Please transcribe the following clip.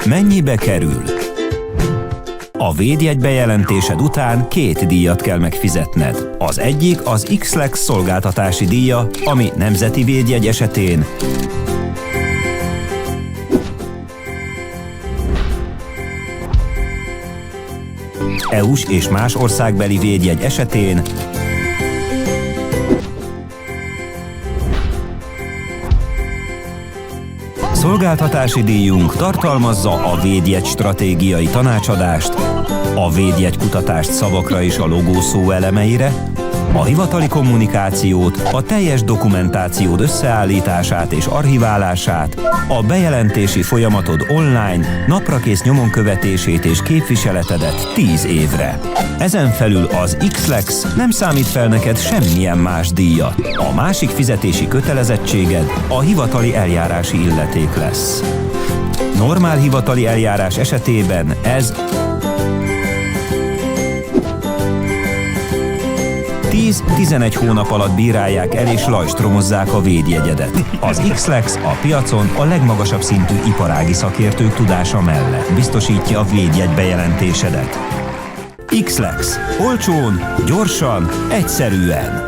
Mennyibe kerül? A védjegy bejelentésed után 2 díjat kell megfizetned. Az egyik az X-Lex szolgáltatási díja, ami nemzeti védjegy esetén EU-s és más országbeli védjegy esetén szolgáltatási díjunk tartalmazza a védjegy stratégiai tanácsadást, a védjegy kutatást szavakra és a logószó elemeire, a hivatali kommunikációt, a teljes dokumentációd összeállítását és archiválását, a bejelentési folyamatod online, naprakész nyomon követését és képviseletedet 10 évre. Ezen felül az X-Lex nem számít fel neked semmilyen más díjat. A másik fizetési kötelezettséged a hivatali eljárási illeték lesz. Normál hivatali eljárás esetében ez 10-11 hónap alatt bírálják el és lajstromozzák a védjegyedet. Az X-Lex a piacon a legmagasabb szintű iparági szakértők tudása mellett biztosítja a védjegy bejelentésedet. X-Lex. Olcsón, gyorsan, egyszerűen.